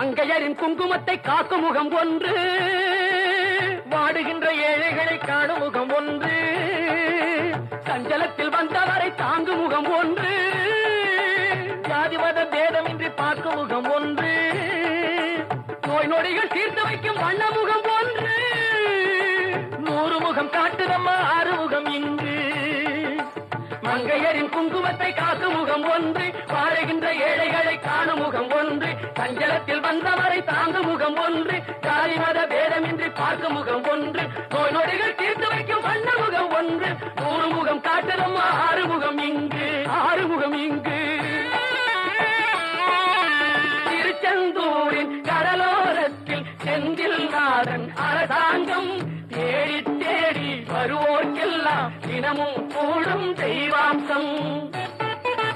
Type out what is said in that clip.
மங்கையரின் குங்குமத்தை காக்கும் முகம் ஒன்று, வாடுகின்ற ஏழைகளை காணும் முகம் ஒன்று, சஞ்சலத்தில் வந்தவரை தாங்கும் முகம் ஒன்று, ஜாதிமத பேதமின்றி பார்க்கும் முகம் ஒன்று, நோய் நொடிகள் தீர்த்து வைக்கும் வண்ண முகம் ஒன்று, 100 முகம் காட்டுதம்மா 6 முகம் இங்கு. மங்கையரின் குங்குமத்தை காக்கும் முகம் ஒன்று, வாழுகின்ற ஏழைகளை காணும் முகம் ஒன்று, சஞ்சலத்தில் வந்தவரை தாங்கும் முகம் ஒன்று, ஜாதி மத பேதமின்றி பார்க்கும் முகம் ஒன்று, நோய் நொடிகள் தீர்த்து வைக்கும் வண்ண முகம் ஒன்று, 100 முகம் காட்டுதம்மா 6 முகம் இங்கு, 6 முகம் இங்கு. திருச்செந்தூரின் கடலோரத்தில் செந்தில் நாதன் அரசாங்கம் தேடி தேடி வருவோர்க்கெல்லாம் தினமும் கூடும் தெய்வாம்சம்.